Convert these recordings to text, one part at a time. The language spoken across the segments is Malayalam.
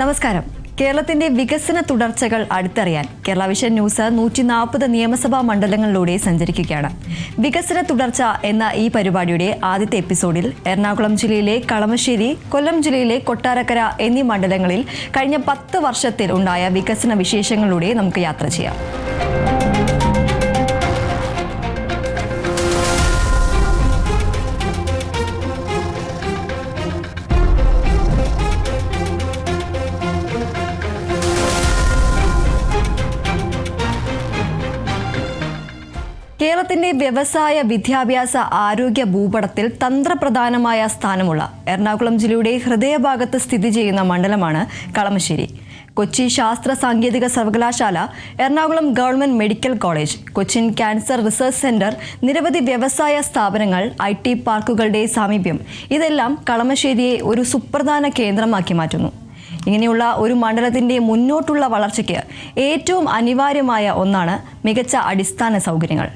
നമസ്കാരം. കേരളത്തിന്റെ വികസന തുടർച്ചകൾ അടുത്തറിയാൻ കേരള വിഷൻ ന്യൂസ് 140 നിയമസഭാ മണ്ഡലങ്ങളിലൂടെ സഞ്ചരിക്കുകയാണ്. വികസന തുടർച്ച എന്ന ഈ പരിപാടിയുടെ ആദ്യത്തെ എപ്പിസോഡിൽ എറണാകുളം ജില്ലയിലെ കളമശ്ശേരി, കൊല്ലം ജില്ലയിലെ കൊട്ടാരക്കര എന്നീ മണ്ഡലങ്ങളിൽ കഴിഞ്ഞ 10 വർഷത്തിൽ ഉണ്ടായ വികസന വിശേഷങ്ങളിലൂടെ നമുക്ക് യാത്ര ചെയ്യാം. കേരളത്തിന്റെ വ്യവസായ, വിദ്യാഭ്യാസ, ആരോഗ്യ ഭൂപടത്തിൽ തന്ത്രപ്രധാനമായ സ്ഥാനമുള്ള എറണാകുളം ജില്ലയുടെ ഹൃദയഭാഗത്ത് സ്ഥിതി ചെയ്യുന്ന മണ്ഡലമാണ് കളമശ്ശേരി. കൊച്ചി ശാസ്ത്ര സാങ്കേതിക സർവകലാശാല, Ernakulam government medical college, Cochin cancer research centre, നിരവധി വ്യവസായ സ്ഥാപനങ്ങൾ, IT പാർക്കുകളുടെ സാമീപ്യം ഇതെല്ലാം കളമശ്ശേരിയെ ഒരു സുപ്രധാന കേന്ദ്രമാക്കി മാറ്റുന്നു. ഇങ്ങനെയുള്ള ഒരു മണ്ഡലത്തിന്റെ മുന്നോട്ടുള്ള വളർച്ചയ്ക്ക് ഏറ്റവും അനിവാര്യമായ ഒന്നാണ് മികച്ച അടിസ്ഥാന സൗകര്യങ്ങൾ.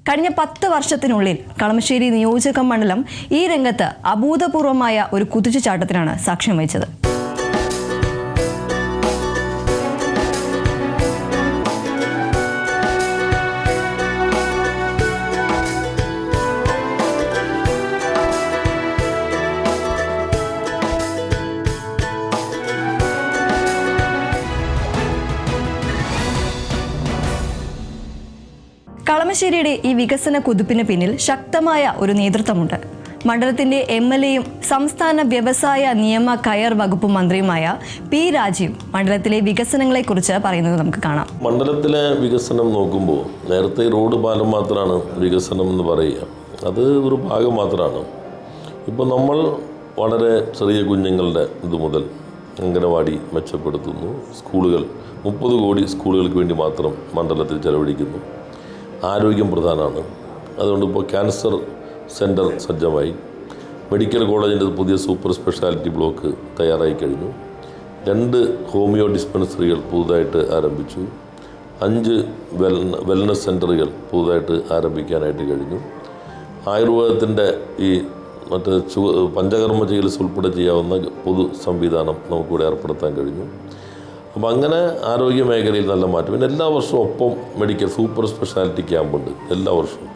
കഴിഞ്ഞ 10 വർഷത്തിനുള്ളിൽ കളമശ്ശേരി നിയോജക മണ്ഡലം ഈ രംഗത്ത് അഭൂതപൂർവമായ ഒരു കുതിച്ചുചാട്ടത്തിനാണ് സാക്ഷ്യം വഹിച്ചത്. കളമശ്ശേരിയുടെ ഈ വികസന കുതിപ്പിന് പിന്നിൽ ശക്തമായ ഒരു നേതൃത്വമുണ്ട്. മണ്ഡലത്തിന്റെ MLAയും സംസ്ഥാന വ്യവസായ നിയമ കയർ വകുപ്പ് മന്ത്രിയുമായ P. രാജീവ് മണ്ഡലത്തിലെ വികസനങ്ങളെക്കുറിച്ച് പറയുന്നത് നമുക്ക് കാണാം. മണ്ഡലത്തിലെ വികസനം നോക്കുമ്പോൾ നേരത്തെ റോഡ്, പാലം മാത്രമാണ് വികസനം എന്ന് പറയുക. അത് ഒരു ഭാഗം മാത്രമാണ്. ഇപ്പോൾ നമ്മൾ വളരെ ചെറിയ കുഞ്ഞുങ്ങളുടെ ഇതുമുതൽ അംഗനവാടി മെച്ചപ്പെടുത്തുന്നു. സ്കൂളുകൾ 30 കോടി സ്കൂളുകൾക്ക് വേണ്ടി മാത്രം മണ്ഡലത്തിൽ ചെലവഴിക്കുന്നു. ആരോഗ്യം പ്രധാനമാണ്. അതുകൊണ്ട് ഇപ്പോൾ ക്യാൻസർ സെൻറ്റർ സജ്ജമായി. മെഡിക്കൽ കോളേജിൻ്റെ പുതിയ സൂപ്പർ സ്പെഷ്യാലിറ്റി ബ്ലോക്ക് തയ്യാറായി കഴിഞ്ഞു. 2 ഹോമിയോ ഡിസ്പെൻസറികൾ പുതുതായിട്ട് ആരംഭിച്ചു. 5 വെൽനസ് സെൻറ്ററുകൾ പുതുതായിട്ട് ആരംഭിക്കാനായിട്ട് കഴിഞ്ഞു. ആയുർവേദത്തിൻ്റെ ഈ പഞ്ചകർമ്മ ചികിത്സ ഉൾപ്പെടെ ചെയ്യാവുന്ന പൊതു സംവിധാനം നമുക്കിവിടെ ഏർപ്പെടുത്താൻ കഴിഞ്ഞു. അപ്പോൾ അങ്ങനെ ആരോഗ്യ മേഖലയിൽ നല്ല മാറ്റം. പിന്നെ എല്ലാ വർഷവും ഒപ്പം മെഡിക്കൽ സൂപ്പർ സ്പെഷ്യാലിറ്റി ക്യാമ്പുണ്ട് എല്ലാ വർഷവും.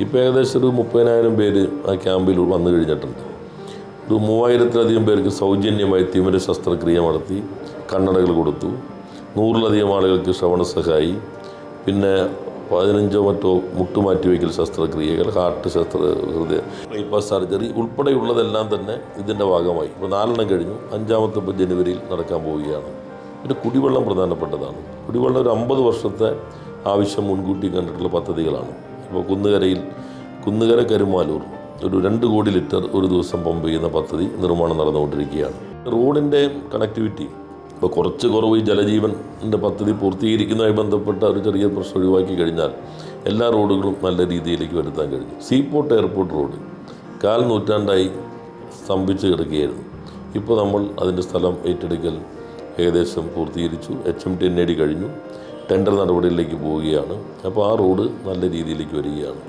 ഇപ്പോൾ ഏകദേശം ഒരു 30,000 പേര് ആ ക്യാമ്പിൽ വന്നു കഴിഞ്ഞിട്ടുണ്ട്. ഒരു 3000-ലധികം പേർക്ക് സൗജന്യമായി തിമിര ശസ്ത്രക്രിയ നടത്തി, കണ്ണടകൾ കൊടുത്തു. 100-ലധികം ആളുകൾക്ക് ശ്രവണ സഹായി, പിന്നെ 15 മറ്റോ മുട്ടുമാറ്റി വയ്ക്കൽ ശസ്ത്രക്രിയകൾ, ഹാർട്ട് ഹൃദയ ബൈപ്പാസ് സർജറി ഉൾപ്പെടെയുള്ളതെല്ലാം തന്നെ ഇതിൻ്റെ ഭാഗമായി. ഇപ്പോൾ 4 കഴിഞ്ഞു. 5ാമത്തെ ഇപ്പോൾ ജനുവരിയിൽ നടക്കാൻ പോവുകയാണ്. പിന്നെ കുടിവെള്ളം പ്രധാനപ്പെട്ടതാണ്. കുടിവെള്ളം ഒരു 50 വർഷത്തെ ആവശ്യം മുൻകൂട്ടി കണ്ടിട്ടുള്ള പദ്ധതികളാണ്. ഇപ്പോൾ കുന്നുകര കരുമാലൂർ ഒരു 2 കോടി ലിറ്റർ ഒരു ദിവസം പമ്പ് ചെയ്യുന്ന പദ്ധതി നിർമ്മാണം നടന്നുകൊണ്ടിരിക്കുകയാണ്. റോഡിൻ്റെ കണക്ടിവിറ്റി ഇപ്പോൾ കുറവ് ഈ ജലജീവൻ്റെ പദ്ധതി പൂർത്തീകരിക്കുന്നതുമായി ബന്ധപ്പെട്ട ഒരു ചെറിയ പ്രശ്നം ഒഴിവാക്കി കഴിഞ്ഞാൽ എല്ലാ റോഡുകളും നല്ല രീതിയിലേക്ക് വരുത്താൻ കഴിഞ്ഞു. സീപോർട്ട് എയർപോർട്ട് റോഡ് 1/4 നൂറ്റാണ്ടായി സ്തംഭിച്ച് കിടക്കുകയായിരുന്നു. ഇപ്പോൾ നമ്മൾ അതിൻ്റെ സ്ഥലം ഏറ്റെടുക്കൽ ഏകദേശം പൂർത്തീകരിച്ചു. HMT NAD കഴിഞ്ഞു. ടെൻഡർ നടപടിയിലേക്ക് പോവുകയാണ്. അപ്പോൾ ആ റോഡ് നല്ല രീതിയിലേക്ക് വരികയാണ്.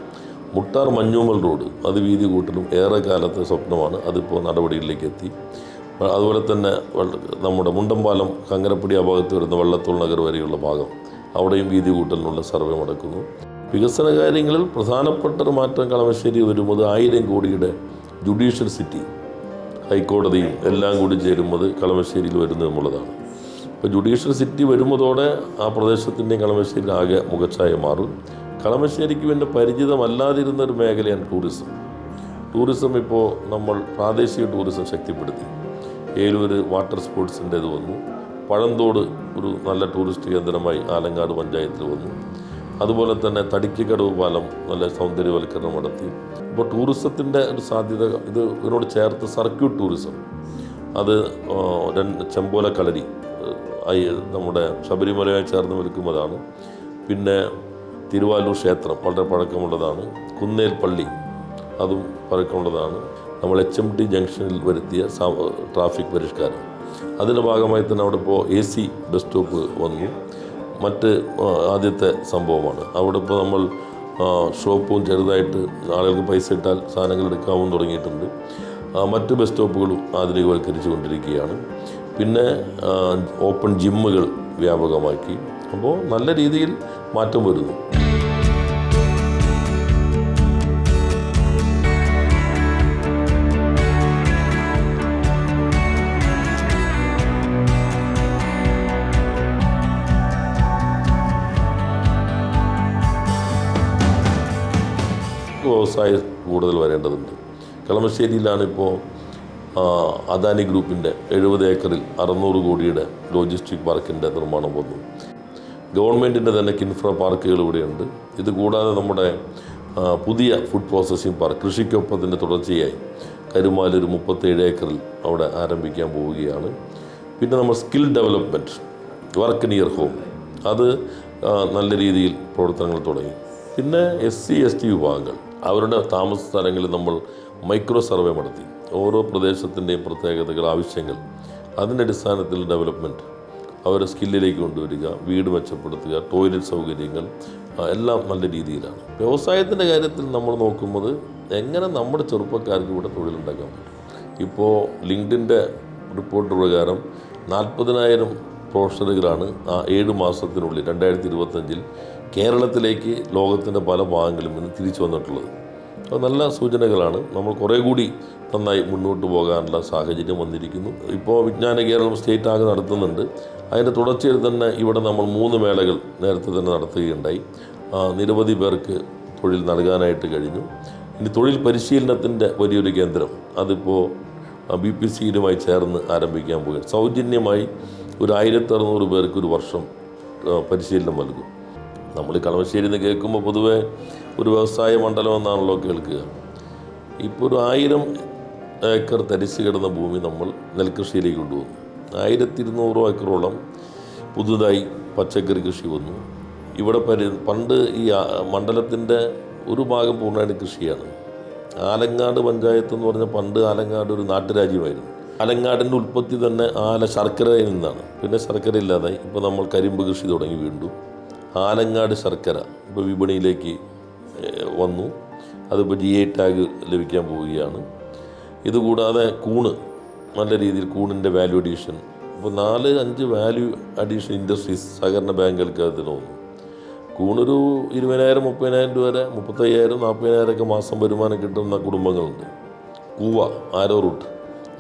മുട്ടാർ മഞ്ഞൂമൽ റോഡ് അത് വീതി കൂട്ടലും ഏറെ കാലത്തെ സ്വപ്നമാണ്. അതിപ്പോൾ നടപടിയിലേക്ക് എത്തി. അതുപോലെ തന്നെ നമ്മുടെ മുണ്ടമ്പാലം കങ്ങരപ്പടി ആ ഭാഗത്ത് വരുന്ന വെള്ളത്തോൾ നഗർ വരെയുള്ള ഭാഗം അവിടെയും വീതി കൂട്ടലിനുള്ള സർവേ നടക്കുന്നു. വികസന കാര്യങ്ങളിൽ പ്രധാനപ്പെട്ട ഒരു മാറ്റം കളമശ്ശേരി വരുന്നത് 1000 കോടിയുടെ ജുഡീഷ്യൽ സിറ്റി, ഹൈക്കോടതിയും എല്ലാം കൂടി ചേരുന്നത് കളമശ്ശേരിയിൽ വരുന്നതെന്നുള്ളതാണ്. ഇപ്പോൾ ജുഡീഷ്യൽ സിറ്റി വരുന്നതോടെ ആ പ്രദേശത്തിൻ്റെയും കളമശ്ശേരി ആകെ മുഖച്ഛായ മാറും. കളമശ്ശേരിക്ക് പിന്നെ പരിചിതമല്ലാതിരുന്ന ഒരു മേഖലയാണ് ടൂറിസം. ഇപ്പോൾ നമ്മൾ പ്രാദേശിക ടൂറിസം ശക്തിപ്പെടുത്തി. ഏലൂര് വാട്ടർ സ്പോർട്സിൻ്റെ ഇത് വന്നു. പഴന്തോട് ഒരു നല്ല ടൂറിസ്റ്റ് കേന്ദ്രമായി ആലങ്ങാട് പഞ്ചായത്തിൽ വന്നു. അതുപോലെ തന്നെ തടിക്കക്കടവ് പാലം നല്ല സൗന്ദര്യവൽക്കരണം നടത്തി. ഇപ്പോൾ ടൂറിസത്തിൻ്റെ ഒരു സാധ്യത ഇതിനോട് ചേർത്ത് സർക്യൂട്ട് ടൂറിസം, അത് ചെമ്പോല കളരി നമ്മുടെ ശബരിമലയായി ചേർന്ന് നിൽക്കുന്നതാണ്. പിന്നെ തിരുവാലൂർ ക്ഷേത്രം വളരെ പഴക്കമുള്ളതാണ്. കുന്നേൽ പള്ളി അതും പഴക്കമുള്ളതാണ്. നമ്മൾ HMT ജംഗ്ഷനിൽ വരുത്തിയ ട്രാഫിക് പരിഷ്കാരം, അതിൻ്റെ ഭാഗമായി തന്നെ അവിടെ ഇപ്പോൾ AC ബസ് സ്റ്റോപ്പ് വന്നു. മറ്റ് ആദ്യത്തെ സംഭവമാണ്. അവിടെ ഇപ്പോൾ നമ്മൾ ഷോപ്പും ചെറുതായിട്ട് ആളുകൾക്ക് പൈസ ഇട്ടാൽ സാധനങ്ങൾ എടുക്കാമെന്ന് തുടങ്ങിയിട്ടുണ്ട്. മറ്റ് ബസ് സ്റ്റോപ്പുകളും ആധുനികവൽക്കരിച്ചു കൊണ്ടിരിക്കുകയാണ്. പിന്നെ ഓപ്പൺ ജിമ്മുകൾ വ്യാപകമാക്കി. അപ്പോൾ നല്ല രീതിയിൽ മാറ്റം വരുന്നു. വ്യവസായം കൂടുതൽ വരേണ്ടതുണ്ട്. കളമശ്ശേരിയിലാണിപ്പോൾ അദാനി ഗ്രൂപ്പിൻ്റെ 70 ഏക്കറിൽ 600 കോടിയുടെ ലോജിസ്റ്റിക് പാർക്കിൻ്റെ നിർമ്മാണം വന്നു. ഗവൺമെൻറ്റിൻ്റെ തന്നെ കിൻഫ്ര പാർക്കുകൾ ഇവിടെയുണ്ട്. ഇത് കൂടാതെ നമ്മുടെ പുതിയ ഫുഡ് പ്രോസസ്സിംഗ് പാർക്ക് കൃഷിക്കൊപ്പത്തിൻ്റെ തുടർച്ചയായി കരുമാലൂർ 37 ഏക്കറിൽ അവിടെ ആരംഭിക്കാൻ പോവുകയാണ്. പിന്നെ നമ്മൾ skill development work near home അത് നല്ല രീതിയിൽ പ്രവർത്തനങ്ങൾ തുടങ്ങി. പിന്നെ SC/ST വിഭാഗങ്ങൾ അവരുടെ താമസ സ്ഥലങ്ങളിൽ നമ്മൾ മൈക്രോ സർവേ നടത്തി. ഓരോ പ്രദേശത്തിൻ്റെയും പ്രത്യേകതകൾ, ആവശ്യങ്ങൾ, അതിൻ്റെ അടിസ്ഥാനത്തിൽ ഡെവലപ്മെൻറ്റ് അവരെ സ്കില്ലിലേക്ക് കൊണ്ടുവരിക, വീട് മെച്ചപ്പെടുത്തുക, ടോയ്ലറ്റ് സൗകര്യങ്ങൾ എല്ലാം നല്ല രീതിയിലാണ്. വ്യവസായത്തിൻ്റെ കാര്യത്തിൽ നമ്മൾ നോക്കുമ്പോൾ എങ്ങനെ നമ്മുടെ ചെറുപ്പക്കാർക്ക് ഇവിടെ തൊഴിലുണ്ടാക്കാൻ പറ്റും. ഇപ്പോൾ ലിങ്ക്ഡിൻ്റെ റിപ്പോർട്ട് പ്രകാരം 40,000 പ്രൊഫഷണലുകളാണ് 7 മാസത്തിനുള്ളിൽ 2025 കേരളത്തിലേക്ക് ലോകത്തിൻ്റെ പല ഭാഗങ്ങളിൽ നിന്ന് തിരിച്ചു വന്നിട്ടുള്ളത്. അത് നല്ല സൂചനകളാണ്. നമ്മൾ കുറേ കൂടി നന്നായി മുന്നോട്ട് പോകാനുള്ള സാഹചര്യം വന്നിരിക്കുന്നു. ഇപ്പോൾ വിജ്ഞാന കേരളം സ്റ്റേറ്റ് ആകെ നടത്തുന്നുണ്ട്. അതിൻ്റെ തുടർച്ചയിൽ തന്നെ ഇവിടെ നമ്മൾ 3 മേളകൾ നേരത്തെ തന്നെ നടത്തുകയുണ്ടായി. നിരവധി പേർക്ക് തൊഴിൽ നൽകാനായിട്ട് കഴിഞ്ഞു. ഇനി തൊഴിൽ പരിശീലനത്തിൻ്റെ വലിയൊരു കേന്ദ്രം അതിപ്പോൾ BPCയുമായി ചേർന്ന് ആരംഭിക്കാൻ പോകുക. സൗജന്യമായി ഒരു 1600 പേർക്ക് ഒരു വർഷം പരിശീലനം നൽകും. നമ്മൾ കളമശ്ശേരി എന്ന് കേൾക്കുമ്പോൾ പൊതുവെ ഒരു വ്യവസായ മണ്ഡലം എന്നാണല്ലോ കേൾക്കുക. ഇപ്പോൾ ഒരു 1000 ഏക്കർ തരിച്ച് കിടന്ന ഭൂമി നമ്മൾ നെൽകൃഷിയിലേക്ക് കൊണ്ടുവന്നു. 1200 ഏക്കറോളം പുതുതായി പച്ചക്കറി കൃഷി വന്നു. ഇവിടെ പണ്ട് ഈ മണ്ഡലത്തിൻ്റെ ഒരു ഭാഗം പൂർണ്ണമായിട്ട് കൃഷിയാണ്. ആലങ്ങാട് പഞ്ചായത്ത് എന്ന് പറഞ്ഞാൽ പണ്ട് ആലങ്ങാട് ഒരു നാട്ടുരാജ്യമായിരുന്നു. ആലങ്ങാടിൻ്റെ ഉൽപ്പത്തി തന്നെ ശർക്കരയിൽ നിന്നാണ്. പിന്നെ ശർക്കര ഇല്ലാതായി. ഇപ്പോൾ നമ്മൾ കരിമ്പ് കൃഷി തുടങ്ങി. വീണ്ടും ആലങ്ങാട് ശർക്കര ഇപ്പോൾ വിപണിയിലേക്ക് വന്നു. അതിപ്പോൾ GI ടാഗ് ലഭിക്കാൻ പോവുകയാണ്. ഇതുകൂടാതെ കൂണ്, നല്ല രീതിയിൽ കൂണിൻ്റെ വാല്യൂ അഡീഷൻ ഇപ്പോൾ 4-5 വാല്യൂ അഡീഷൻ ഇൻഡസ്ട്രീസ് സഹകരണ ബാങ്കുകൾക്ക് അതിന് വന്നു. കൂണൊരു 20,000, 30,000 രൂപ വരെ 35,000, 40,000 ഒക്കെ മാസം വരുമാനം കിട്ടുന്ന കുടുംബങ്ങളുണ്ട്. കൂവ, ആരോ റൂട്ട്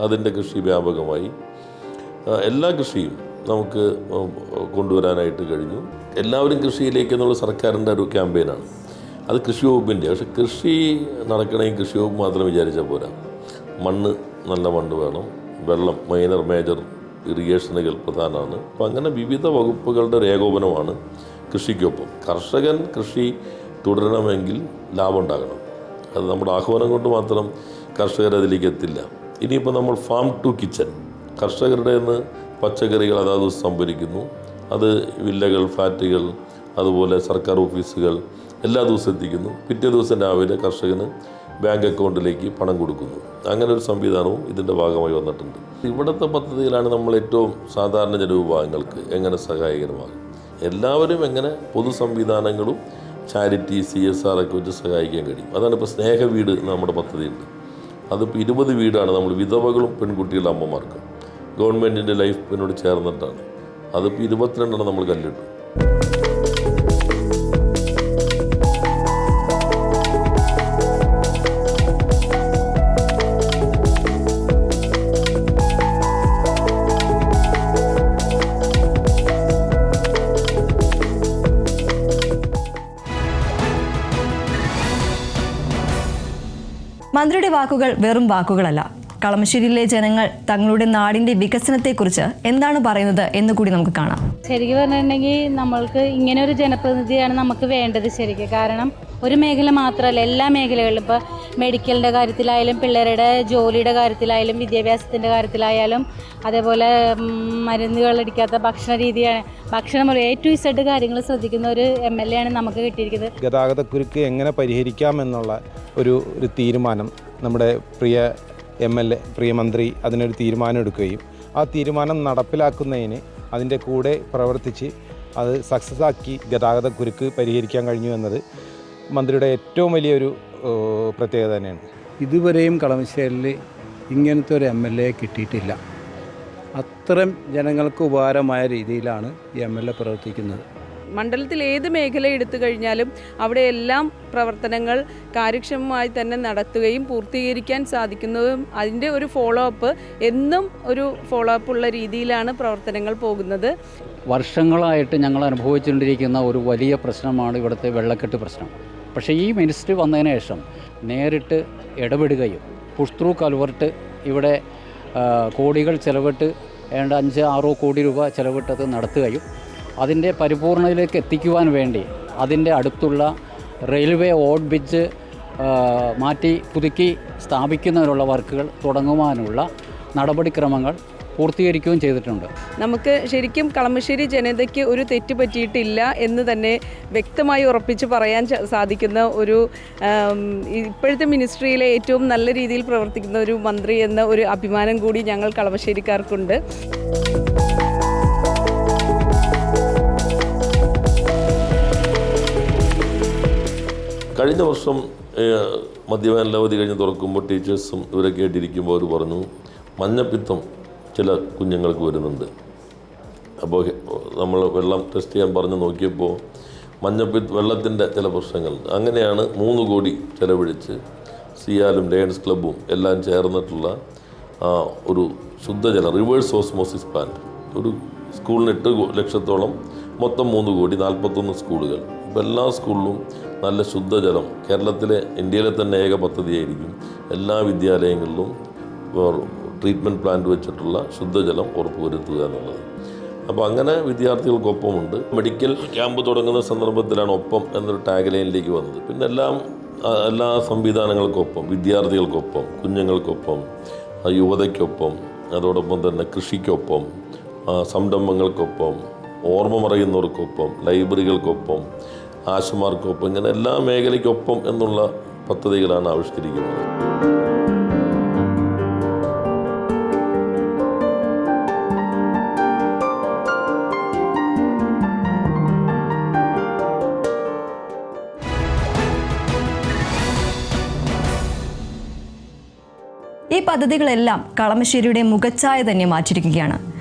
അതിൻ്റെ കൃഷി വ്യാപകമായി. എല്ലാ കൃഷിയും നമുക്ക് കൊണ്ടുവരാനായിട്ട് കഴിഞ്ഞു. എല്ലാവരും കൃഷിയിലേക്ക് എന്നുള്ള സർക്കാരിൻ്റെ ഒരു ക്യാമ്പയിനാണ്. അത് കൃഷി വകുപ്പിൻ്റെ. പക്ഷേ കൃഷി നടക്കണമെങ്കിൽ കൃഷി വകുപ്പ് മാത്രം വിചാരിച്ചാൽ പോരാ. മണ്ണ്, നല്ല മണ്ണ് വേണം. വെള്ളം, മൈനർ മേജർ ഇറിഗേഷനുകൾ പ്രധാനമാണ്. അപ്പം അങ്ങനെ വിവിധ വകുപ്പുകളുടെ ഒരു ഏകോപനമാണ് കൃഷിക്കൊപ്പം. കർഷകൻ കൃഷി തുടരണമെങ്കിൽ ലാഭം ഉണ്ടാകണം. അത് നമ്മുടെ ആഹ്വാനം കൊണ്ട് മാത്രം കർഷകർ അതിലേക്ക് എത്തില്ല. ഇനിയിപ്പോൾ നമ്മൾ ഫാം ടു കിച്ചൺ, കർഷകരുടെ നിന്ന് പച്ചക്കറികൾ അതാത് സംഭരിക്കുന്നു. അത് വില്ലകൾ, ഫ്ലാറ്റുകൾ, അതുപോലെ സർക്കാർ ഓഫീസുകൾ എല്ലാ ദിവസവും എത്തിക്കുന്നു. പിറ്റേ ദിവസം രാവിലെ കർഷകന് ബാങ്ക് അക്കൗണ്ടിലേക്ക് പണം കൊടുക്കുന്നു. അങ്ങനെ ഒരു സംവിധാനവും ഇതിൻ്റെ ഭാഗമായി വന്നിട്ടുണ്ട്. ഇവിടുത്തെ പദ്ധതിയിലാണ് നമ്മൾ ഏറ്റവും സാധാരണ ജനവിഭാഗങ്ങൾക്ക് എങ്ങനെ സഹായകരമാകും. എല്ലാവരും എങ്ങനെ പൊതു സംവിധാനങ്ങളും ചാരിറ്റി, CSR ഒക്കെ വെച്ച് സഹായിക്കാൻ കഴിയും. അതാണ് ഇപ്പോൾ സ്നേഹവീട് നമ്മുടെ പദ്ധതിയുണ്ട്. അതിപ്പോൾ 20 വീടാണ് നമ്മൾ വിധവകളും പെൺകുട്ടികളുടെ അമ്മമാർക്കും ഗവൺമെൻറ്റിൻ്റെ ലൈഫ് പിന്നോട് ചേർന്നിട്ടാണ്. അതിപ്പോൾ 22 നമ്മൾ കല്ലിട്ടു. മന്ത്രിയുടെ വാക്കുകൾ വെറും വാക്കുകളല്ല. കളമശ്ശേരിയിലെ ജനങ്ങൾ തങ്ങളുടെ നാടിന്റെ വികസനത്തെക്കുറിച്ച് എന്താണ് പറയുന്നത് എന്ന് കൂടി നമുക്ക് കാണാം. ശരിക്കും പറഞ്ഞിട്ടുണ്ടെങ്കിൽ നമ്മൾക്ക് ഇങ്ങനെ ഒരു ജനപ്രതിനിധിയാണ് നമുക്ക് വേണ്ടത് ശരിക്കും. കാരണം ഒരു മേഖല മാത്രമല്ല, എല്ലാ മേഖലകളിലും ഇപ്പോൾ മെഡിക്കലിൻ്റെ കാര്യത്തിലായാലും, പിള്ളേരുടെ ജോലിയുടെ കാര്യത്തിലായാലും, വിദ്യാഭ്യാസത്തിൻ്റെ കാര്യത്തിലായാലും, അതേപോലെ മരുന്നുകളടിക്കാത്ത ഭക്ഷണ രീതിയാണ്, ഭക്ഷണം A to Z കാര്യങ്ങൾ ശ്രദ്ധിക്കുന്ന ഒരു MLA ആണ് നമുക്ക് കിട്ടിയിരിക്കുന്നത്. ഗതാഗതക്കുരുക്ക് എങ്ങനെ പരിഹരിക്കാമെന്നുള്ള ഒരു തീരുമാനം നമ്മുടെ പ്രിയ MLA, പ്രിയ മന്ത്രി അതിനൊരു തീരുമാനം എടുക്കുകയും ആ തീരുമാനം നടപ്പിലാക്കുന്നതിന് അതിൻ്റെ കൂടെ പ്രവർത്തിച്ച് അത് സക്സസ് ആക്കി ഗതാഗതക്കുരുക്ക് പരിഹരിക്കാൻ കഴിഞ്ഞു എന്നത് മന്ത്രിയുടെ ഏറ്റവും വലിയൊരു പ്രത്യേകത തന്നെയാണ്. ഇതുവരെയും കളമശ്ശേരിയിൽ ഇങ്ങനത്തെ ഒരു MLA കിട്ടിയിട്ടില്ല. അത്തരം ജനങ്ങൾക്ക് ഉപകാരമായ രീതിയിലാണ് ഈ MLA പ്രവർത്തിക്കുന്നത്. മണ്ഡലത്തിൽ ഏത് മേഖല എടുത്തു കഴിഞ്ഞാലും അവിടെയെല്ലാം പ്രവർത്തനങ്ങൾ കാര്യക്ഷമമായി തന്നെ നടത്തുകയും പൂർത്തീകരിക്കാൻ സാധിക്കുന്നതും അതിൻ്റെ ഒരു ഫോളോ അപ്പ് എന്നും ഒരു ഫോളോ അപ്പ് ഉള്ള രീതിയിലാണ് പ്രവർത്തനങ്ങൾ പോകുന്നത്. വർഷങ്ങളായിട്ട് ഞങ്ങൾ അനുഭവിച്ചുകൊണ്ടിരിക്കുന്ന ഒരു വലിയ പ്രശ്നമാണ് ഇവിടുത്തെ വെള്ളക്കെട്ട് പ്രശ്നം. പക്ഷേ ഈ മിനിസ്റ്റർ വന്നതിന് ശേഷം നേരിട്ട് ഇടപെടുകയും പുഷ് ത്രൂ കൽവർട്ട് ഇവിടെ കോടികൾ ചെലവിട്ട് 5-6 കോടി രൂപ ചെലവിട്ടത് നടത്തുകയും അതിൻ്റെ പരിപൂർണതയിലേക്ക് എത്തിക്കുവാൻ വേണ്ടി അതിൻ്റെ അടുത്തുള്ള റെയിൽവേ ഓട് ബ്രിഡ്ജ് മാറ്റി പുതുക്കി സ്ഥാപിക്കുന്നതിനുള്ള വർക്കുകൾ തുടങ്ങുവാനുള്ള നടപടിക്രമങ്ങൾ പൂർത്തീകരിക്കുകയും ചെയ്തിട്ടുണ്ട്. നമുക്ക് ശരിക്കും കളമശ്ശേരി ജനതയ്ക്ക് ഒരു തെറ്റ് പറ്റിയിട്ടില്ല എന്ന് തന്നെ വ്യക്തമായി ഉറപ്പിച്ച് പറയാൻ സാധിക്കുന്ന ഒരു ഇപ്പോഴത്തെ മിനിസ്ട്രിയിലെ ഏറ്റവും നല്ല രീതിയിൽ പ്രവർത്തിക്കുന്ന ഒരു മന്ത്രി എന്ന ഒരു അഭിമാനം കൂടി ഞങ്ങൾ കളമശ്ശേരിക്കാർക്കുണ്ട്. കഴിഞ്ഞ വർഷം മദ്യപാന അവധി കഴിഞ്ഞ് തുറക്കുമ്പോൾ ടീച്ചേഴ്സും ഇവരൊക്കെ ആയിട്ടിരിക്കുമ്പോൾ അവർ പറഞ്ഞു മഞ്ഞപ്പിത്തം ചില കുഞ്ഞുങ്ങൾക്ക് വരുന്നുണ്ട്. അപ്പോൾ നമ്മൾ വെള്ളം ടെസ്റ്റ് ചെയ്യാൻ പറഞ്ഞ് നോക്കിയപ്പോൾ വെള്ളത്തിൻ്റെ ചില പ്രശ്നങ്ങളുണ്ട്. അങ്ങനെയാണ് 3 കോടി ചെലവഴിച്ച് സിയാലും ലയൺസ് ക്ലബ്ബും എല്ലാം ചേർന്നിട്ടുള്ള ഒരു ശുദ്ധജല റിവേഴ്സ് ഓസ്മോസിസ് പ്ലാന്റ് ഒരു സ്കൂളിന് 8 ലക്ഷത്തോളം മൊത്തം 3 കോടി 41 സ്കൂളുകൾ. ഇപ്പോൾ എല്ലാ സ്കൂളിലും നല്ല ശുദ്ധജലം ഇന്ത്യയിലെ തന്നെ ഏക പദ്ധതിയായിരിക്കും എല്ലാ വിദ്യാലയങ്ങളിലും ട്രീറ്റ്മെൻറ്റ് പ്ലാന്റ് വെച്ചിട്ടുള്ള ശുദ്ധജലം ഉറപ്പുവരുത്തുക എന്നുള്ളത്. അപ്പോൾ അങ്ങനെ വിദ്യാർത്ഥികൾക്കൊപ്പമുണ്ട്. മെഡിക്കൽ ക്യാമ്പ് തുടങ്ങുന്ന സന്ദർഭത്തിലാണ് ഒപ്പം എന്നൊരു ടാഗ് ലൈനിലേക്ക് വന്നത്. പിന്നെ എല്ലാ സംവിധാനങ്ങൾക്കൊപ്പം, വിദ്യാർത്ഥികൾക്കൊപ്പം, കുഞ്ഞുങ്ങൾക്കൊപ്പം, യുവതയ്ക്കൊപ്പം, അതോടൊപ്പം തന്നെ കൃഷിക്കൊപ്പം, സംരംഭങ്ങൾക്കൊപ്പം, ഓർമ്മ മറയുന്നവർക്കൊപ്പം, ലൈബ്രറികൾക്കൊപ്പം, ആശുമാർക്കൊപ്പം, ഇങ്ങനെ എല്ലാ മേഖലയ്ക്കൊപ്പം എന്നുള്ള പദ്ധതികളാണ് ആവിഷ്കരിക്കുന്നത്. ഈ പദ്ധതികളെല്ലാം കളമശ്ശേരിയുടെ മുഖച്ഛായ തന്നെ മാറ്റിയിരിക്കുകയാണ്.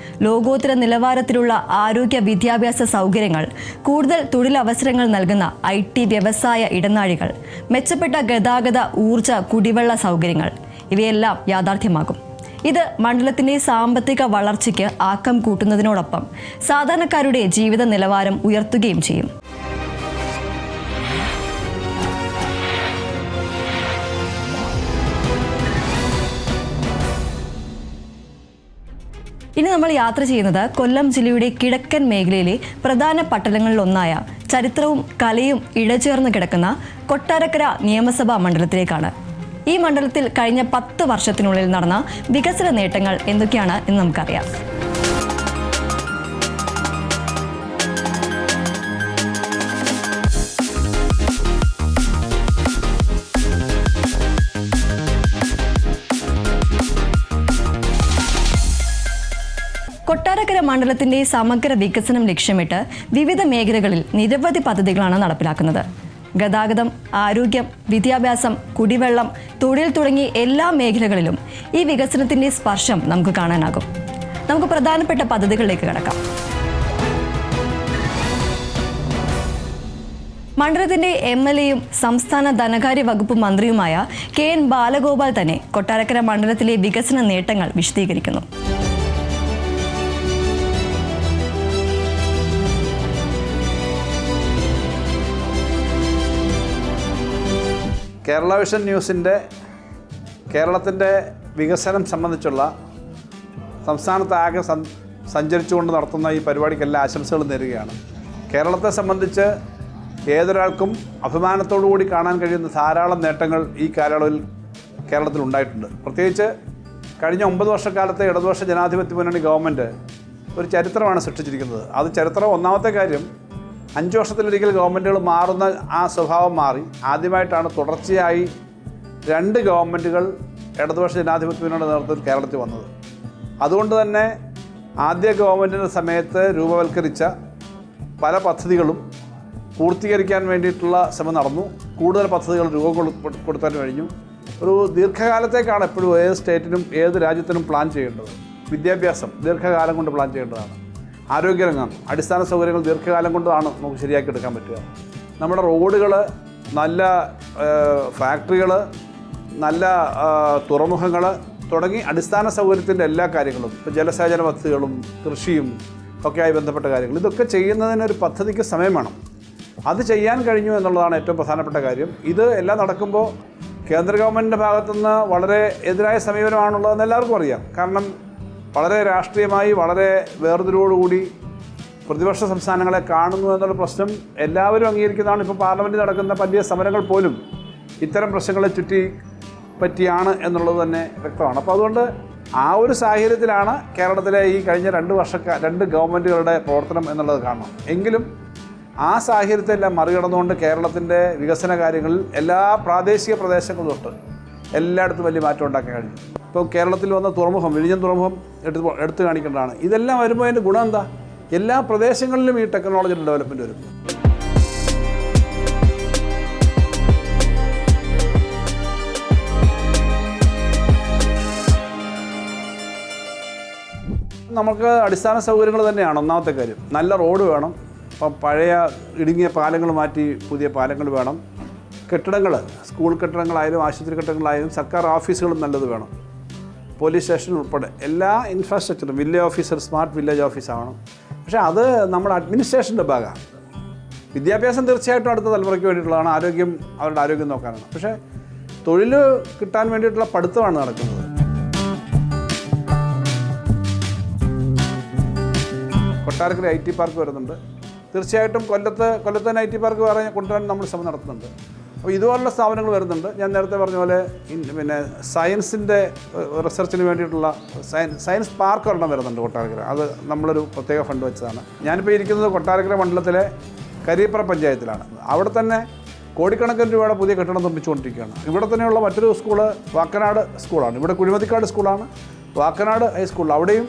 ലോകോത്തര നിലവാരത്തിലുള്ള ആരോഗ്യ വിദ്യാഭ്യാസ സൗകര്യങ്ങൾ, കൂടുതൽ തൊഴിലവസരങ്ങൾ നൽകുന്ന IT വ്യവസായ ഇടനാഴികൾ, മെച്ചപ്പെട്ട ഗതാഗത, ഊർജ, കുടിവെള്ള സൗകര്യങ്ങൾ ഇവയെല്ലാം യാഥാർത്ഥ്യമാകും. ഇത് മണ്ഡലത്തിന്റെ സാമ്പത്തിക വളർച്ചയ്ക്ക് ആക്കം കൂട്ടുന്നതിനോടൊപ്പം സാധാരണക്കാരുടെ ജീവിത നിലവാരം ഉയർത്തുകയും ചെയ്യും. ഇനി നമ്മൾ യാത്ര ചെയ്യുന്നത് കൊല്ലം ജില്ലയുടെ കിഴക്കൻ മേഖലയിലെ പ്രധാന പട്ടണങ്ങളിലൊന്നായ ചരിത്രവും കലയും ഇഴചേർന്ന് കിടക്കുന്ന കൊട്ടാരക്കര നിയമസഭാ മണ്ഡലത്തിലേക്കാണ്. ഈ മണ്ഡലത്തിൽ കഴിഞ്ഞ 10 വർഷത്തിനുള്ളിൽ നടന്ന വികസന നേട്ടങ്ങൾ എന്തൊക്കെയാണ് എന്ന് നമുക്കറിയാം. കൊട്ടാരക്കര മണ്ഡലത്തിന്റെ സമഗ്ര വികസനം ലക്ഷ്യമിട്ട് വിവിധ മേഖലകളിൽ നിരവധി പദ്ധതികളാണ് നടപ്പിലാക്കുന്നത്. ഗതാഗതം, ആരോഗ്യം, വിദ്യാഭ്യാസം, കുടിവെള്ളം, തൊഴിൽ തുടങ്ങി എല്ലാ മേഖലകളിലും ഈ വികസനത്തിന്റെ സ്പർശം നമുക്ക് കാണാനാകും. നമുക്ക് പ്രധാനപ്പെട്ട പദ്ധതികളിലേക്ക് കടക്കാം. മണ്ഡലത്തിന്റെ MLAയും സംസ്ഥാന ധനകാര്യ വകുപ്പ് മന്ത്രിയുമായ KN ബാലഗോപാൽ തന്നെ കൊട്ടാരക്കര മണ്ഡലത്തിലെ വികസന നേട്ടങ്ങൾ വിശദീകരിക്കുന്നു. കേരള വിഷൻ ന്യൂസിൻ്റെ കേരളത്തിൻ്റെ വികസനം സംബന്ധിച്ചുള്ള സംസ്ഥാനത്താകെ സഞ്ചരിച്ചുകൊണ്ട് നടത്തുന്ന ഈ പരിപാടിക്കെല്ലാം ആശംസകൾ നേരുകയാണ്. കേരളത്തെ സംബന്ധിച്ച് ഏതൊരാൾക്കും അഭിമാനത്തോടുകൂടി കാണാൻ കഴിയുന്ന ധാരാളം നേട്ടങ്ങൾ ഈ കാലയളവിൽ കേരളത്തിലുണ്ടായിട്ടുണ്ട്. പ്രത്യേകിച്ച് കഴിഞ്ഞ 9 വർഷക്കാലത്തെ ഇടതുപക്ഷ ജനാധിപത്യ മുന്നണി ഗവൺമെൻറ് ഒരു ചരിത്രമാണ് സൃഷ്ടിച്ചിരിക്കുന്നത്. അത് ചരിത്രം, ഒന്നാമത്തെ കാര്യം 5 വർഷത്തിലൊരിക്കൽ ഗവൺമെൻറ്റുകൾ മാറുന്ന ആ സ്വഭാവം മാറി ആദ്യമായിട്ടാണ് തുടർച്ചയായി 2 ഗവൺമെൻറ്റുകൾ ഇടതുപക്ഷ ജനാധിപത്യ മുന്നണിയുടെ നേതൃത്വത്തിൽ കേരളത്തിൽ വന്നത്. അതുകൊണ്ട് തന്നെ ആദ്യ ഗവൺമെൻറ്റിൻ്റെ സമയത്ത് രൂപവൽക്കരിച്ച പല പദ്ധതികളും പൂർത്തീകരിക്കാൻ വേണ്ടിയിട്ടുള്ള ശ്രമം നടന്നു. കൂടുതൽ പദ്ധതികൾ രൂപം കൊടുത്താൻ കഴിഞ്ഞു. ഒരു ദീർഘകാലത്തേക്കാണ് എപ്പോഴും ഏത് സ്റ്റേറ്റിനും ഏത് രാജ്യത്തിനും പ്ലാൻ ചെയ്യേണ്ടത്. വിദ്യാഭ്യാസം ദീർഘകാലം കൊണ്ട് പ്ലാൻ ചെയ്യേണ്ടതാണ്. ആരോഗ്യരംഗം, അടിസ്ഥാന സൗകര്യങ്ങൾ ദീർഘകാലം കൊണ്ടാണ് നമുക്ക് ശരിയാക്കി എടുക്കാൻ പറ്റുക. നമ്മുടെ റോഡുകൾ, നല്ല ഫാക്ടറികൾ, നല്ല തുറമുഖങ്ങൾ തുടങ്ങി അടിസ്ഥാന സൗകര്യത്തിൻ്റെ എല്ലാ കാര്യങ്ങളും, ഇപ്പോൾ ജലസേചന പദ്ധതികളും കൃഷിയും ഒക്കെയായി ബന്ധപ്പെട്ട കാര്യങ്ങൾ, ഇതൊക്കെ ചെയ്യുന്നതിനൊരു പദ്ധതിക്ക് സമയം വേണം. അത് ചെയ്യാൻ കഴിഞ്ഞു എന്നുള്ളതാണ് ഏറ്റവും പ്രധാനപ്പെട്ട കാര്യം. ഇത് എല്ലാം നടക്കുമ്പോൾ കേന്ദ്ര ഗവൺമെൻറ്റിൻ്റെ ഭാഗത്തുനിന്ന് വളരെ എതിരായ സമീപനമാണുള്ളതെന്ന് എല്ലാവർക്കും അറിയാം. കാരണം വളരെ രാഷ്ട്രീയമായി വളരെ വേർതിരിവോടുകൂടി പ്രതിപക്ഷ സംസ്ഥാനങ്ങളെ കാണുന്നു എന്നുള്ള പ്രശ്നം എല്ലാവരും അംഗീകരിക്കുന്നതാണ്. ഇപ്പോൾ പാർലമെൻറ്റിൽ നടക്കുന്ന വലിയ സമരങ്ങൾ പോലും ഇത്തരം പ്രശ്നങ്ങളെ ചുറ്റി പറ്റിയാണ് എന്നുള്ളത് തന്നെ വ്യക്തമാണ്. അപ്പോൾ അതുകൊണ്ട് ആ ഒരു സാഹചര്യത്തിലാണ് കേരളത്തിലെ ഈ കഴിഞ്ഞ 2 ഗവൺമെൻറ്റുകളുടെ പ്രവർത്തനം എന്നുള്ളത് കാണണം. എങ്കിലും ആ സാഹചര്യത്തെല്ലാം മറികടന്നുകൊണ്ട് കേരളത്തിൻ്റെ വികസന കാര്യങ്ങളിൽ എല്ലാ പ്രാദേശിക പ്രദേശങ്ങളും തൊട്ട് എല്ലായിടത്തും വലിയ മാറ്റം ഉണ്ടാക്കാൻ കഴിഞ്ഞു. ഇപ്പോൾ കേരളത്തിൽ വന്ന തുറമുഖം, വിഴിഞ്ഞം തുറമുഖം എടുത്തു കാണിക്കേണ്ടതാണ്. ഇതെല്ലാം വരുമ്പോൾ അതിൻ്റെ ഗുണം എന്താ? എല്ലാ പ്രദേശങ്ങളിലും ഈ ടെക്നോളജിയുടെ ഡെവലപ്മെൻറ്റ് വരും. നമുക്ക് അടിസ്ഥാന സൗകര്യങ്ങൾ തന്നെയാണ് ഒന്നാമത്തെ കാര്യം. നല്ല റോഡ് വേണം. ഇപ്പം പഴയ ഇടുങ്ങിയ പാലങ്ങൾ മാറ്റി പുതിയ പാലങ്ങൾ വേണം. കെട്ടിടങ്ങൾ, സ്കൂൾ കെട്ടിടങ്ങളായാലും ആശുപത്രി കെട്ടിടങ്ങളായാലും സർക്കാർ ഓഫീസുകളും നല്ലത് വേണം. പോലീസ് സ്റ്റേഷൻ ഉൾപ്പെടെ എല്ലാ ഇൻഫ്രാസ്ട്രക്ചറും, വില്ലേജ് ഓഫീസർ സ്മാർട്ട് വില്ലേജ് ഓഫീസാവണം. പക്ഷേ അത് നമ്മുടെ അഡ്മിനിസ്ട്രേഷൻ്റെ ഭാഗമാണ്. വിദ്യാഭ്യാസം തീർച്ചയായിട്ടും അടുത്ത തലമുറയ്ക്ക് വേണ്ടിയിട്ടുള്ളതാണ്. ആരോഗ്യം, അവരുടെ ആരോഗ്യം നോക്കാനാണ്. പക്ഷേ തൊഴിൽ കിട്ടാൻ വേണ്ടിയിട്ടുള്ള പഠിത്തമാണ് നടക്കുന്നത്. കൊട്ടാരക്കര IT പാർക്ക് വരുന്നുണ്ട്. തീർച്ചയായിട്ടും കൊല്ലത്ത് IT പാർക്ക് കൊണ്ടുവരാൻ നമ്മൾ ശ്രമം നടത്തുന്നുണ്ട്. അപ്പോൾ ഇതുപോലുള്ള സ്ഥാപനങ്ങൾ വരുന്നുണ്ട്. ഞാൻ നേരത്തെ പറഞ്ഞ പോലെ പിന്നെ സയൻസിൻ്റെ റിസർച്ചിന് വേണ്ടിയിട്ടുള്ള സയൻസ് പാർക്ക് ഒരെണ്ണം വരുന്നുണ്ട് കൊട്ടാരക്കര. അത് നമ്മളൊരു പ്രത്യേക ഫണ്ട് വെച്ചതാണ്. ഞാനിപ്പോൾ ഇരിക്കുന്നത് കൊട്ടാരക്കര മണ്ഡലത്തിലെ കരിയപ്പുറ പഞ്ചായത്തിലാണ്. അവിടെ തന്നെ കോടിക്കണക്കിന് രൂപയുടെ പുതിയ കെട്ടിടം നിർമ്മിച്ചുകൊണ്ടിരിക്കുകയാണ്. ഇവിടെ തന്നെയുള്ള മറ്റൊരു സ്കൂള് വാക്കനാട് സ്കൂളാണ്. ഇവിടെ കുഴിമതിക്കാട് സ്കൂളാണ്, വാക്കനാട് ഹൈസ്കൂൾ. അവിടെയും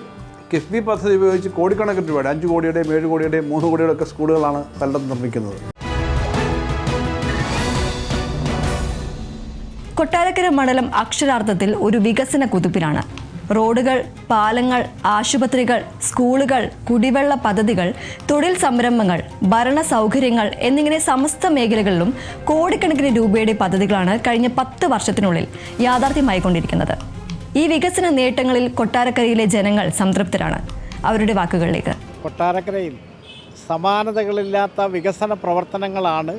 കിഫ്ബി പദ്ധതി ഉപയോഗിച്ച് കോടിക്കണക്കിന് രൂപയുടെ 5 കോടിയുടെയും 7 കോടിയുടെയും 3 കോടിയുടെ ഒക്കെ സ്കൂളുകളാണ് പലയിടത്തും നിർമ്മിക്കുന്നത്. കൊട്ടാരക്കര മണ്ഡലം അക്ഷരാർത്ഥത്തിൽ ഒരു വികസന കുതിപ്പിലാണ്. റോഡുകൾ, പാലങ്ങൾ, ആശുപത്രികൾ, സ്കൂളുകൾ, കുടിവെള്ള പദ്ധതികൾ, തൊഴിൽ സംരംഭങ്ങൾ, ഭരണ സൗകര്യങ്ങൾ എന്നിങ്ങനെ സമസ്ത മേഖലകളിലും കോടിക്കണക്കിന് രൂപയുടെ പദ്ധതികളാണ് കഴിഞ്ഞ 10 വർഷത്തിനുള്ളിൽ യാഥാർത്ഥ്യമായിക്കൊണ്ടിരിക്കുന്നത്. ഈ വികസന നേട്ടങ്ങളിൽ കൊട്ടാരക്കരയിലെ ജനങ്ങൾ സംതൃപ്തരാണ്. അവരുടെ വാക്കുകളിലേക്ക്. കൊട്ടാരക്കരയിൽ സമാനതകളില്ലാത്ത വികസന പ്രവർത്തനങ്ങളാണ്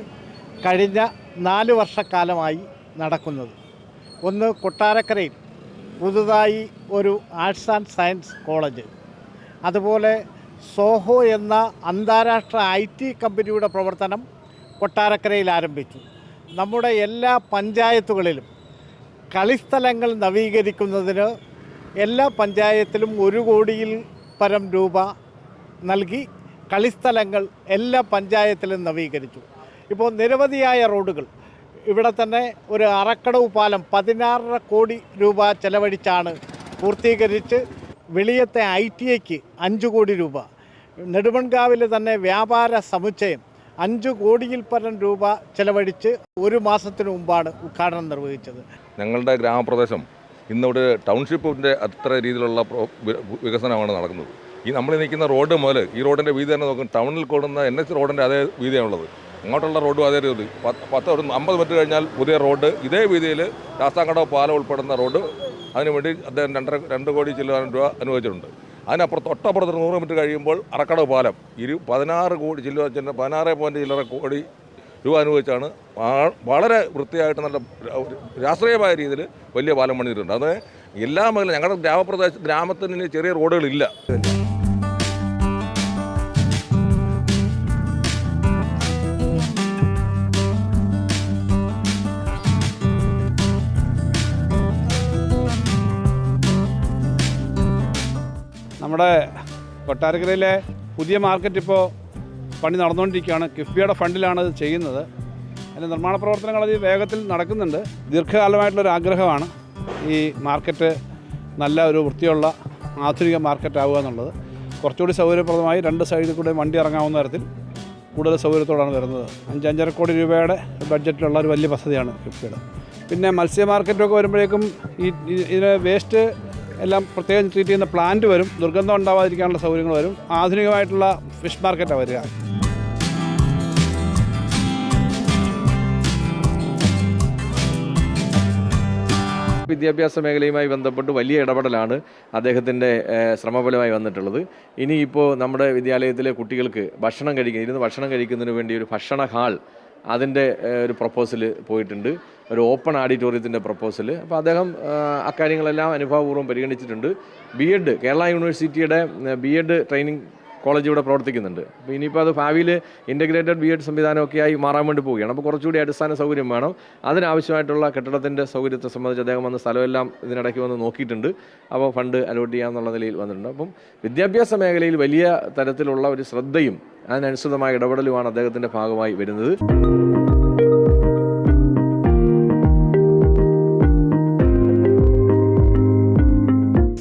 കഴിഞ്ഞ 4 വർഷക്കാലമായി നടക്കുന്നത്. ഒന്ന്, കൊട്ടാരക്കരയിൽ പുതുതായി ഒരു ആർട്സ് ആൻഡ് സയൻസ് കോളേജ്, അതുപോലെ സോഹോ എന്ന അന്താരാഷ്ട്ര IT കമ്പനിയുടെ പ്രവർത്തനം കൊട്ടാരക്കരയിൽ ആരംഭിച്ചു. നമ്മുടെ എല്ലാ പഞ്ചായത്തുകളിലും കളിസ്ഥലങ്ങൾ നവീകരിക്കുന്നതിന് എല്ലാ പഞ്ചായത്തിലും 1 കോടിയിൽ പരം രൂപ നൽകി കളിസ്ഥലങ്ങൾ എല്ലാ പഞ്ചായത്തിലും നവീകരിച്ചു. ഇപ്പോൾ നിരവധിയായ റോഡുകൾ ഇവിടെ തന്നെ ഒരു അറക്കടവ് പാലം 16.5 കോടി രൂപ ചെലവഴിച്ചാണ് പൂർത്തീകരിച്ച് വെളിയത്തെ ITIക്ക് 5 കോടി രൂപ, നെടുമൺകാവിലെ തന്നെ വ്യാപാര സമുച്ചയം 5 കോടിയിൽ പരം രൂപ ചെലവഴിച്ച് 1 മാസത്തിനു മുമ്പാണ് ഉദ്ഘാടനം നിർവഹിച്ചത്. ഞങ്ങളുടെ ഗ്രാമപ്രദേശം ഇന്നിവിടെ ടൗൺഷിപ്പിൻ്റെ അത്ര രീതിയിലുള്ള വികസനമാണ് നടക്കുന്നത്. ഈ നമ്മൾ നിൽക്കുന്ന റോഡ് മുതൽ ഈ റോഡിൻ്റെ വീതി തന്നെ നോക്കും, ടൗണിൽ കൂടുന്ന NH റോഡിൻ്റെ അതേ വീതിയാണുള്ളത്. അങ്ങോട്ടുള്ള റോഡും അതേ രീതി 50 മീറ്റർ കഴിഞ്ഞാൽ പുതിയ റോഡ് ഇതേ വീതിയിൽ ശാസ്താംകടവ് പാലം ഉൾപ്പെടുന്ന റോഡ്, അതിനുവേണ്ടി അദ്ദേഹം 2 കോടി ചില്ലറ രൂപ അനുവദിച്ചിട്ടുണ്ട്. അതിനപ്പുറത്ത് തൊട്ടപ്പുറത്ത് 100 മീറ്റർ കഴിയുമ്പോൾ അറക്കടവ് പാലം 16 കോടി ചില്ലറ 16 കോടി രൂപ അനുവദിച്ചാണ് വളരെ വൃത്തിയായിട്ട് നല്ല രാഷ്ട്രീയമായ രീതിയിൽ വലിയ പാലം പണിതിട്ടുണ്ട്. അത് എല്ലാ മേഖലയും ഞങ്ങളുടെ ഗ്രാമത്തിന് ചെറിയ റോഡുകളില്ല. നമ്മുടെ കൊട്ടാരക്കരയിലെ പുതിയ മാർക്കറ്റ് ഇപ്പോൾ പണി നടന്നുകൊണ്ടിരിക്കുകയാണ്. കിഫ്ബിയുടെ ഫണ്ടിലാണ് ഇത് ചെയ്യുന്നത്. അതിൻ്റെ നിർമ്മാണ പ്രവർത്തനങ്ങൾ അത് വേഗത്തിൽ നടക്കുന്നുണ്ട്. ദീർഘകാലമായിട്ടുള്ളൊരു ആഗ്രഹമാണ് ഈ മാർക്കറ്റ് നല്ല ഒരു വൃത്തിയുള്ള ആധുനിക മാർക്കറ്റ് ആവുക എന്നുള്ളത്. കുറച്ചുകൂടി സൗകര്യപ്രദമായി 2 സൈഡിൽ കൂടെ വണ്ടി ഇറങ്ങാവുന്ന തരത്തിൽ കൂടുതൽ സൗകര്യത്തോടാണ് വരുന്നത്. 5-5.5 കോടി രൂപയുടെ ബഡ്ജറ്റിലുള്ള ഒരു വലിയ പദ്ധതിയാണ് കിഫ്ബിയുടെ. പിന്നെ മത്സ്യ മാർക്കറ്റൊക്കെ വരുമ്പോഴേക്കും ഇതിന് വേസ്റ്റ് എല്ലാം പ്രത്യേകം ട്രീറ്റ് ചെയ്യുന്ന പ്ലാന്റ് വരും, ദുർഗന്ധം ഉണ്ടാവാതിരിക്കാനുള്ള സൗകര്യങ്ങൾ വരും, ആധുനികമായിട്ടുള്ള ഫിഷ് മാർക്കറ്റാണ് വരിക. വിദ്യാഭ്യാസ മേഖലയുമായി ബന്ധപ്പെട്ട് വലിയ ഇടപെടലാണ് അദ്ദേഹത്തിൻ്റെ ശ്രമഫലമായി വന്നിട്ടുള്ളത്. ഇനിയിപ്പോൾ നമ്മുടെ വിദ്യാലയത്തിലെ കുട്ടികൾക്ക് ഇരുന്ന് ഭക്ഷണം കഴിക്കുന്നതിന് വേണ്ടി ഒരു ഭക്ഷണ ഹാൾ, അതിൻ്റെ ഒരു പ്രപ്പോസൽ പോയിട്ടുണ്ട്, ഒരു ഓപ്പൺ ഓഡിറ്റോറിയത്തിൻ്റെ പ്രപ്പോസൽ. അപ്പോൾ അദ്ദേഹം അക്കാര്യങ്ങളെല്ലാം അനുഭവപൂർവ്വം പരിഗണിച്ചിട്ടുണ്ട്. BEd കേരള യൂണിവേഴ്സിറ്റിയുടെ BEd ട്രെയിനിങ് കോളേജ് ഇവിടെ പ്രവർത്തിക്കുന്നുണ്ട്. അപ്പോൾ ഇനിയിപ്പോൾ അത് ഭാവിയിൽ ഇൻ്റഗ്രേറ്റഡ് BEd സംവിധാനമൊക്കെ ആയി മാറാൻ വേണ്ടി പോവുകയാണ്. അപ്പോൾ കുറച്ചുകൂടി അടിസ്ഥാന സൗകര്യം വേണം. അതിനാവശ്യമായിട്ടുള്ള കെട്ടിടത്തിൻ്റെ സൗകര്യത്തെ സംബന്ധിച്ച് അദ്ദേഹം വന്ന് സ്ഥലമെല്ലാം ഇതിനിടയ്ക്ക് വന്ന് നോക്കിയിട്ടുണ്ട്. അപ്പോൾ ഫണ്ട് അലോട്ട് ചെയ്യാമെന്നുള്ള നിലയിൽ വന്നിട്ടുണ്ട്. അപ്പം വിദ്യാഭ്യാസ മേഖലയിൽ വലിയ തരത്തിലുള്ള ഒരു ശ്രദ്ധയും അതിനനുസൃതമായ ഇടപെടലുമാണ് അദ്ദേഹത്തിൻ്റെ ഭാഗമായി വരുന്നത്.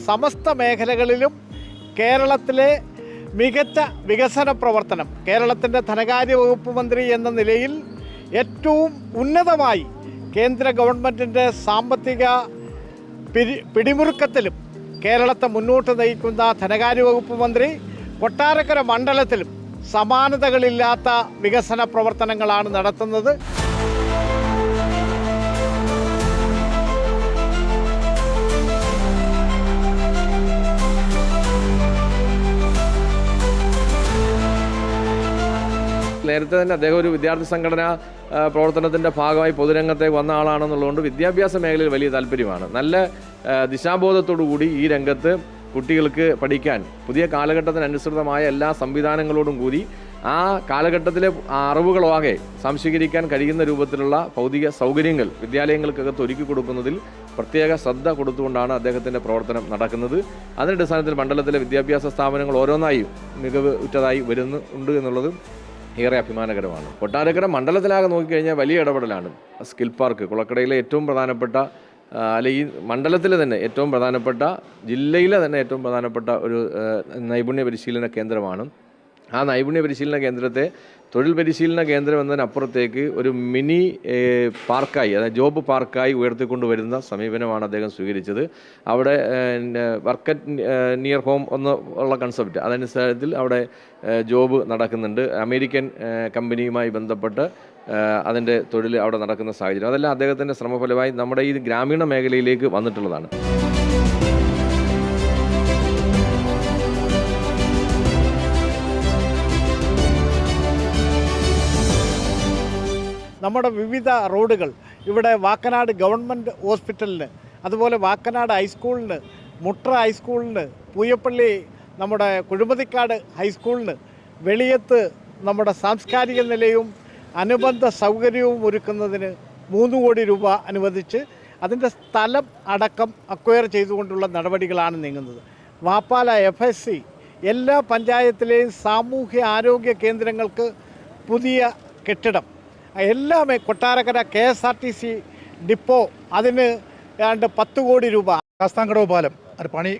സമസ്ത മേഖലകളിലും കേരളത്തിലെ മികച്ച വികസന പ്രവർത്തനം കേരളത്തിൻ്റെ ധനകാര്യ വകുപ്പ് മന്ത്രി എന്ന നിലയിൽ ഏറ്റവും ഉന്നതമായി കേന്ദ്ര ഗവൺമെൻറ്റിൻ്റെ സാമ്പത്തിക പിടിമുറുക്കത്തിലും കേരളത്തെ മുന്നോട്ട് നയിക്കുന്ന ധനകാര്യ വകുപ്പ് മന്ത്രി കൊട്ടാരക്കര മണ്ഡലത്തിലും സമാനതകളില്ലാത്ത വികസന പ്രവർത്തനങ്ങളാണ് നടത്തുന്നത്. നേരത്തെ തന്നെ അദ്ദേഹം ഒരു വിദ്യാർത്ഥി സംഘടന പ്രവർത്തനത്തിൻ്റെ ഭാഗമായി പൊതുരംഗത്തേക്ക് വന്ന ആളാണെന്നുള്ളതുകൊണ്ട് വിദ്യാഭ്യാസ മേഖലയിൽ വലിയ താല്പര്യമാണ്. നല്ല ദിശാബോധത്തോടു കൂടി ഈ രംഗത്ത് കുട്ടികൾക്ക് പഠിക്കാൻ പുതിയ കാലഘട്ടത്തിനനുസൃതമായ എല്ലാ സംവിധാനങ്ങളോടും കൂടി ആ കാലഘട്ടത്തിലെ അറിവുകളാകെ സംശീകരിക്കാൻ കഴിയുന്ന രൂപത്തിലുള്ള ഭൗതിക സൗകര്യങ്ങൾ വിദ്യാലയങ്ങൾക്കകത്ത് ഒരുക്കി കൊടുക്കുന്നതിൽ പ്രത്യേക ശ്രദ്ധ കൊടുത്തുകൊണ്ടാണ് അദ്ദേഹത്തിൻ്റെ പ്രവർത്തനം നടക്കുന്നത്. അതിൻ്റെ അടിസ്ഥാനത്തിൽ മണ്ഡലത്തിലെ വിദ്യാഭ്യാസ സ്ഥാപനങ്ങൾ ഓരോന്നായി മികവ് ഉറ്റതായി വരുന്നുണ്ട് എന്നുള്ളത് ഏറെ അഭിമാനകരമാണ്. കൊട്ടാരക്കര മണ്ഡലത്തിലാകെ നോക്കിക്കഴിഞ്ഞാൽ വലിയ ഇടപെടലാണ്. സ്കിൽ പാർക്ക് കുളക്കടയിലെ ഏറ്റവും പ്രധാനപ്പെട്ട അല്ലെങ്കിൽ ഈ മണ്ഡലത്തിലെ തന്നെ ഏറ്റവും പ്രധാനപ്പെട്ട, ജില്ലയിലെ തന്നെ ഏറ്റവും പ്രധാനപ്പെട്ട ഒരു നൈപുണ്യ പരിശീലന കേന്ദ്രമാണ്. ആ നൈപുണ്യ പരിശീലന കേന്ദ്രത്തെ തൊഴിൽ പരിശീലന കേന്ദ്രം എന്നതിനപ്പുറത്തേക്ക് ഒരു മിനി പാർക്കായി, അതായത് ജോബ് പാർക്കായി ഉയർത്തിക്കൊണ്ടുവരുന്ന സമീപനമാണ് അദ്ദേഹം സ്വീകരിച്ചത്. അവിടെ വർക്ക് അറ്റ് നിയർ ഹോം ഉള്ള കൺസെപ്റ്റ് അതനുസരിച്ച് അവിടെ ജോബ് നടക്കുന്നുണ്ട്. അമേരിക്കൻ കമ്പനിയുമായി ബന്ധപ്പെട്ട് അതിൻ്റെ തൊഴിൽ അവിടെ നടക്കുന്ന സാഹചര്യം, അതെല്ലാം അദ്ദേഹത്തിൻ്റെ ശ്രമഫലമായി നമ്മുടെ ഈ ഗ്രാമീണ മേഖലയിലേക്ക് വന്നിട്ടുള്ളതാണ്. നമ്മുടെ വിവിധ റോഡുകൾ ഇവിടെ വാക്കനാട് ഗവൺമെൻറ് ഹോസ്പിറ്റലിന്, അതുപോലെ വാക്കനാട് ഹൈസ്കൂളിന്, മുട്ര ഹൈസ്കൂളിന്, പൂയപ്പള്ളി നമ്മുടെ കുഴുമതിക്കാട് ഹൈസ്കൂളിന്, വെളിയത്ത് നമ്മുടെ സാംസ്കാരിക നിലയവും അനുബന്ധ സൗകര്യവും ഒരുക്കുന്നതിന് 3 കോടി രൂപ അനുവദിച്ച് അതിൻ്റെ സ്ഥലം അടക്കം അക്വയർ ചെയ്തുകൊണ്ടുള്ള നടപടികളാണ് നീങ്ങുന്നത്. വാപ്പാല FSC എല്ലാ പഞ്ചായത്തിലെയും സാമൂഹ്യ ആരോഗ്യ കേന്ദ്രങ്ങൾക്ക് പുതിയ കെട്ടിടം, എല്ലാമേ കൊട്ടാരക്കര KSRTC ഡിപ്പോ അതിന് ഏതാണ്ട് 10 കോടി രൂപ. ശാസ്താംകടവ് പാലം അത് പണി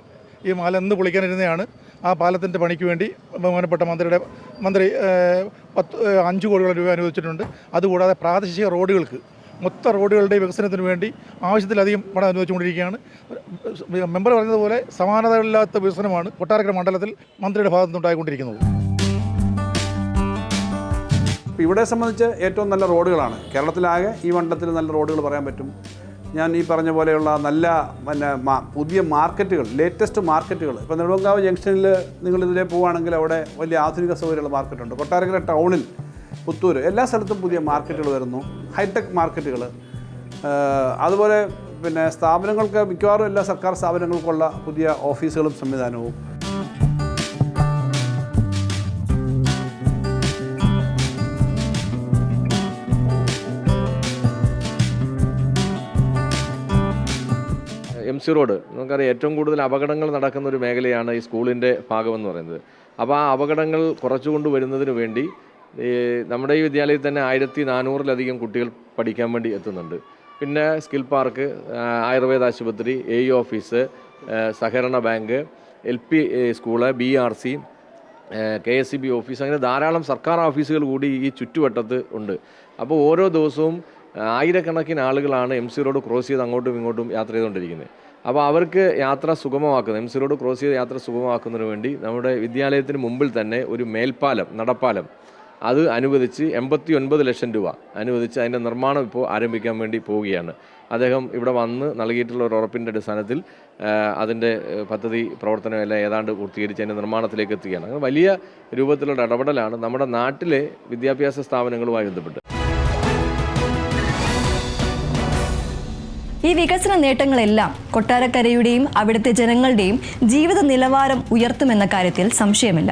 ഈ പാലം ഇന്ന് പൊളിക്കാനിരുന്നതാണ്. ആ പാലത്തിൻ്റെ പണിക്ക് വേണ്ടി ബഹുമാനപ്പെട്ട മന്ത്രി 5 കോടി രൂപ അനുവദിച്ചിട്ടുണ്ട്. അതുകൂടാതെ പ്രാദേശിക റോഡുകൾക്ക്, മൊത്ത റോഡുകളുടെ വികസനത്തിന് വേണ്ടി ആവശ്യത്തിലധികം പണം അനുവദിച്ചുകൊണ്ടിരിക്കുകയാണ്. മെമ്പർ പറഞ്ഞതുപോലെ സമാനതകളില്ലാത്ത വികസനമാണ് കൊട്ടാരക്കര മണ്ഡലത്തിൽ മന്ത്രിയുടെ ഭാഗത്തു നിന്നുണ്ടായിക്കൊണ്ടിരിക്കുന്നത്. ഇവിടെ സംബന്ധിച്ച് ഏറ്റവും നല്ല റോഡുകളാണ് കേരളത്തിലാകെ. ഈ മണ്ഡലത്തിൽ നല്ല റോഡുകൾ പറയാൻ പറ്റും. ഞാൻ ഈ പറഞ്ഞ പോലെയുള്ള നല്ല പുതിയ മാർക്കറ്റുകൾ, ലേറ്റസ്റ്റ് മാർക്കറ്റുകൾ, ഇപ്പോൾ നെടുമങ്ങാവ് ജംഗ്ഷനിൽ നിങ്ങളിതിലേ പോവുകയാണെങ്കിൽ അവിടെ വലിയ ആധുനിക സൗകര്യമുള്ള മാർക്കറ്റുണ്ട്. കൊട്ടാരക്കര ടൗണിൽ, പുത്തൂർ, എല്ലാ സ്ഥലത്തും പുതിയ മാർക്കറ്റുകൾ വരുന്നു, ഹൈടെക് മാർക്കറ്റുകൾ. അതുപോലെ പിന്നെ സ്ഥാപനങ്ങൾക്ക്, മിക്കവാറും എല്ലാ സർക്കാർ സ്ഥാപനങ്ങൾക്കുള്ള പുതിയ ഓഫീസുകളും സംവിധാനവും. MC റോഡ് നമുക്കറിയാം ഏറ്റവും കൂടുതൽ അപകടങ്ങൾ നടക്കുന്ന ഒരു മേഖലയാണ് ഈ സ്കൂളിൻ്റെ ഭാഗമെന്ന് പറയുന്നത്. അപ്പോൾ ആ അപകടങ്ങൾ കുറച്ചുകൊണ്ട് വരുന്നതിന് വേണ്ടി നമ്മുടെ ഈ വിദ്യാലയത്തിൽ തന്നെ 1400-ലധികം കുട്ടികൾ പഠിക്കാൻ വേണ്ടി എത്തുന്നുണ്ട്. പിന്നെ സ്കിൽ പാർക്ക്, ആയുർവേദ ആശുപത്രി, AE ഓഫീസ്, സഹകരണ bank, LP school, BRC, KSCB office, അങ്ങനെ ധാരാളം സർക്കാർ ഓഫീസുകൾ കൂടി ഈ ചുറ്റുവട്ടത്ത് ഉണ്ട്. അപ്പോൾ ഓരോ ദിവസവും ആയിരക്കണക്കിന് ആളുകളാണ് MC റോഡ് ക്രോസ് ചെയ്ത് അങ്ങോട്ടും ഇങ്ങോട്ടും യാത്ര ചെയ്തുകൊണ്ടിരിക്കുന്നത്. അപ്പോൾ അവർക്ക് യാത്ര സുഗമമാക്കുന്ന MC റോഡ് ക്രോസ് ചെയ്ത് യാത്ര സുഗമമാക്കുന്നതിന് വേണ്ടി നമ്മുടെ വിദ്യാലയത്തിന് മുമ്പിൽ തന്നെ ഒരു മേൽപ്പാലം, നടപ്പാലം അത് അനുവദിച്ച് 89 ലക്ഷം രൂപ അനുവദിച്ച് അതിൻ്റെ നിർമ്മാണം ഇപ്പോൾ ആരംഭിക്കാൻ വേണ്ടി പോവുകയാണ്. അദ്ദേഹം ഇവിടെ വന്ന് നൽകിയിട്ടുള്ള ഒരു ഉറപ്പിൻ്റെ അടിസ്ഥാനത്തിൽ അതിൻ്റെ പദ്ധതി പ്രവർത്തനമെല്ലാം ഏതാണ്ട് പൂർത്തീകരിച്ച് അതിൻ്റെ നിർമ്മാണത്തിലേക്ക് എത്തുകയാണ്. അങ്ങനെ വലിയ രൂപത്തിലുള്ള ഇടപെടലാണ് നമ്മുടെ നാട്ടിലെ വിദ്യാഭ്യാസ സ്ഥാപനങ്ങളുമായി ബന്ധപ്പെട്ട്. ഈ വികസന നേട്ടങ്ങളെല്ലാം കൊട്ടാരക്കരയുടെയും അവിടുത്തെ ജനങ്ങളുടെയും ജീവിത നിലവാരം ഉയർത്തുമെന്ന കാര്യത്തിൽ സംശയമില്ല.